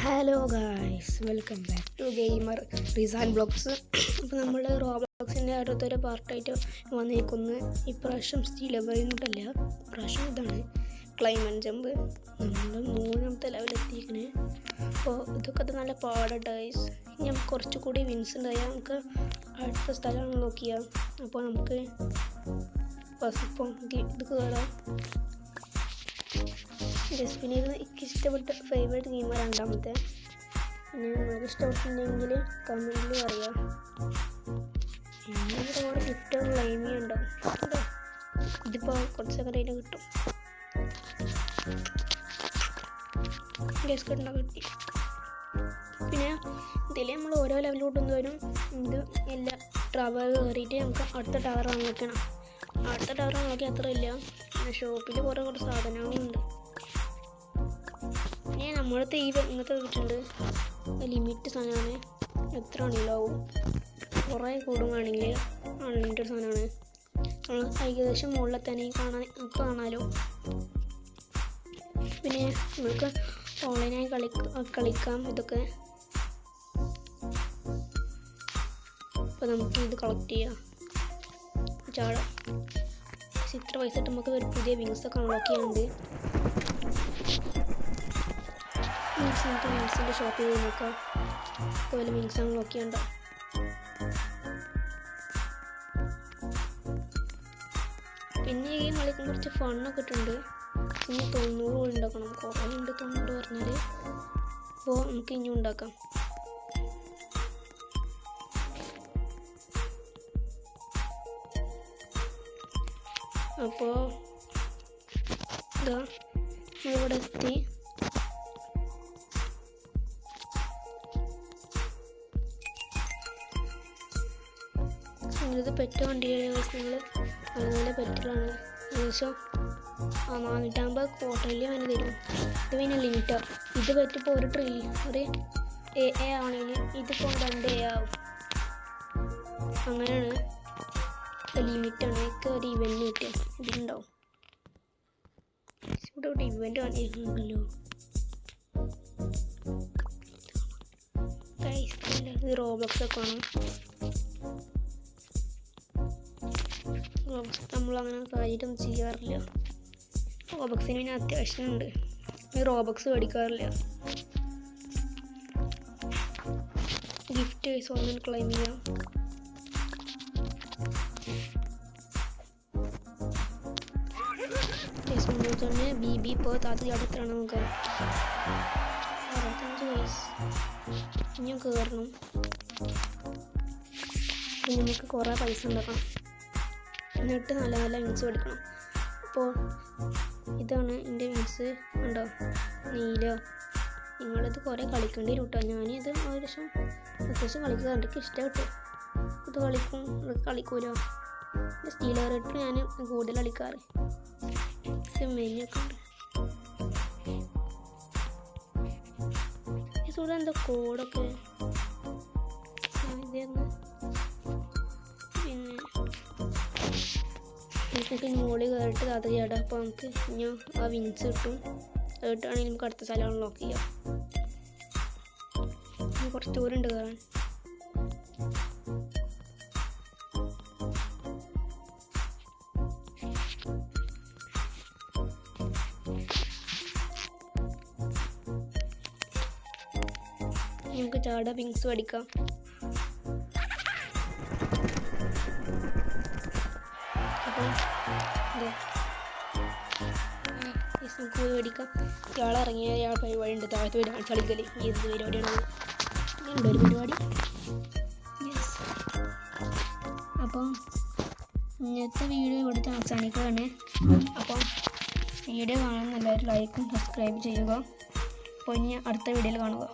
Hello guys, welcome back to gamer Rizan blogs. അപ്പോൾ നമ്മൾ റോബ്ലോക്സിൻ്റെ അടുത്തൊരു പാർട്ടായിട്ട് വന്നിരിക്കുന്നു. ഇപ്രാവശ്യം സ്റ്റീൽ ലെവലിനോട്ടല്ല, ഇപ്രാവശ്യം ഇതാണ് ക്ലൈമറ്റ് ജമ്പ്. നമ്മൾ 3ാമത്തെ ലെവലെത്തിയിരിക്കണേ. അപ്പോൾ ഇതൊക്കെ നല്ല പാടാണ് ഗായ്സ്. ഇനി നമുക്ക് കുറച്ചുകൂടി വിൻസ് ഉണ്ടായാൽ നമുക്ക് അടുത്ത സ്ഥലം നോക്കിയാൽ. അപ്പോൾ നമുക്ക് ഇപ്പം ഇത് കയറാം. പിന്നെ ഇത് എനിക്ക് ഇഷ്ടപ്പെട്ട ഫേവറേറ്റ് ഗെയിമാണ് രണ്ടാമത്തെ. പിന്നെ നിങ്ങൾക്ക് ഇഷ്ടപ്പെട്ടിട്ടുണ്ടെങ്കിൽ കമൻറ്റിൽ പറയാം. പിന്നെ ഒരുപാട് ഗിഫ്റ്റ് ക്ലെയിമി ഉണ്ടാവും കേട്ടോ. ഇതിപ്പോൾ കുറച്ചൊക്കെ കയ്യിൽ കിട്ടും. ഗസ് കിട്ടണ കിട്ടി. പിന്നെ ഇതിൽ നമ്മൾ ഓരോ ലെവലിലോട്ടും വരും. ഇത് എല്ലാ ടവർ കയറിയിട്ട് നമുക്ക് അടുത്ത ടവർ വാങ്ങിക്കണം. അടുത്ത ടവർ വാങ്ങിക്കാൻ അത്ര ഇല്ല. ഷോപ്പിൽ കുറേ സാധനങ്ങളുണ്ട്. നമ്മളത്തെ ഈ ഇങ്ങനത്തെ വെച്ചിട്ടുണ്ട്. ലിമിറ്റ് സാധനമാണ്. എത്ര ആണെങ്കിലാവും, കുറേ കൂടുകയാണെങ്കിൽ അൺലിമിറ്റഡ് സാധനമാണ്. നമ്മൾ ഏകദേശം മുകളിൽ തന്നെ കാണാമല്ലോ. പിന്നെ നമുക്ക് ഓൺലൈനായി കളിക്കാം ഇതൊക്കെ. അപ്പോൾ നമുക്ക് ഇത് കളക്ട് ചെയ്യാം, ചാടാം. ഇത്ര പൈസ ഇട്ട് നമുക്ക് ഒരു പുതിയ വിങ്സൊക്കെ അൺലോക്ക് ചെയ്യാനുണ്ട്. വിങ്സിൻ്റെ ഷോപ്പിൽ പോയി നോക്കാം. അതുപോലെ വിങ്സ് അൺലോക്ക് ചെയ്യണ്ട. പിന്നെ ഈ കളിക്കും കുറച്ച് ഫണ്ണൊക്കെ ഇട്ടുണ്ട്. ഇനി 90 ഉണ്ടാക്കണം. കുറേ ഉണ്ട് 90 പറഞ്ഞാൽ. അപ്പോൾ നമുക്ക് ഇനി ഉണ്ടാക്കാം. അപ്പോൾ ഇതാ നമ്മളിവിടെ എത്തി. ഇത് പെറ്റ് വണ്ടിയാണ്. നിങ്ങൾ നല്ല പെറ്റുകളാണ്. ഏകദേശം 450 ക്വാർട്ടറിൽ തന്നെ തരും. ഇത് പിന്നെ ലിമിറ്റാണ്. ഇത് പറ്റിപ്പോൾ ഒരു A ആണെങ്കിൽ ഇതിപ്പോൾ 2 A ആവും. അങ്ങനെയാണ്. ലിമിറ്റാണ്. ഒക്കെ ഒരു ഇവൻ്റ് കിട്ടിയ ഇതിലുണ്ടാവും. ഇവിടെ ഒരു ഇവൻ്റ് കാണിക്കുന്നുണ്ടല്ലോ. ഇത് റോബ്ലോക്സൊക്കെ ആണ്. നമ്മളങ്ങനെ കാര്യമായിട്ടൊന്നും ചെയ്യാറില്ല. റോബക്സിന് പിന്നെ അത്യാവശ്യമുണ്ട്. റോബക്സ് മേടിക്കാറില്ല. ഗിഫ്റ്റ് വൈസ് ഒന്നും ക്ലെയിം ചെയ്യാം. തന്നെ BB ഇപ്പോൾ താത്തി അടുത്താണ്. നമുക്ക് 65 വയസ്സ് ഇനിയും കയറണം. പിന്നെ നമുക്ക് കുറേ പൈസ ഉണ്ടാക്കണം. എന്നിട്ട് നല്ല നല്ല വിങ്സ് മേടിക്കണം. അപ്പോൾ ഇതാണ് എൻ്റെ വിങ്സ്. ഉണ്ടോ നീല. നിങ്ങളിത് കുറേ കളിക്കേണ്ടി വരും കേട്ടോ. ഞാനിത് അത്യാവശ്യം കളിക്കുക. എനിക്ക് ഇഷ്ടപ്പെട്ടു. ഇത് കളിക്കൂലോ. സ്റ്റീൽ റേറ്റ് ഞാൻ കൂടുതൽ കളിക്കാറ്. മെയിനൊക്കെ ഉണ്ട്. ഇവിടെ എന്താ കോഡൊക്കെ ഇതായിരുന്നു. പിന്നെ മുകളിൽ കയറിയിട്ട് അത് ചേട്ടാ. അപ്പോൾ നമുക്ക് ഇനി ആ വിങ്സ് കിട്ടും. കേട്ടാണെങ്കിൽ നമുക്ക് അടുത്ത സ്ഥലം അൺലോക്ക് ചെയ്യാം. കുറച്ച് ദൂരമുണ്ട് കയറാൻ. നമുക്ക് ചാട വിങ്സ് പഠിക്കാം. അപ്പോൾ നമുക്ക് പോയി മേടിക്കാം. ഇയാളിറങ്ങിയ ഇയാൾ പരിപാടി ഉണ്ട്. താഴത്ത് പോയി ഡാൻസ് കളിക്കല്. എന്ത് പരിപാടിയാണ്? ഇങ്ങനെയുണ്ട് ഒരു പരിപാടി. അപ്പം ഇന്നത്തെ വീഡിയോ ഇവിടെ അവസാനിക്കുകയാണ്. അപ്പം വീഡിയോ കാണാൻ എല്ലാവരും ലൈക്കും സബ്സ്ക്രൈബ് ചെയ്യുക. അപ്പോൾ ഇനി അടുത്ത വീഡിയോയിൽ കാണുക.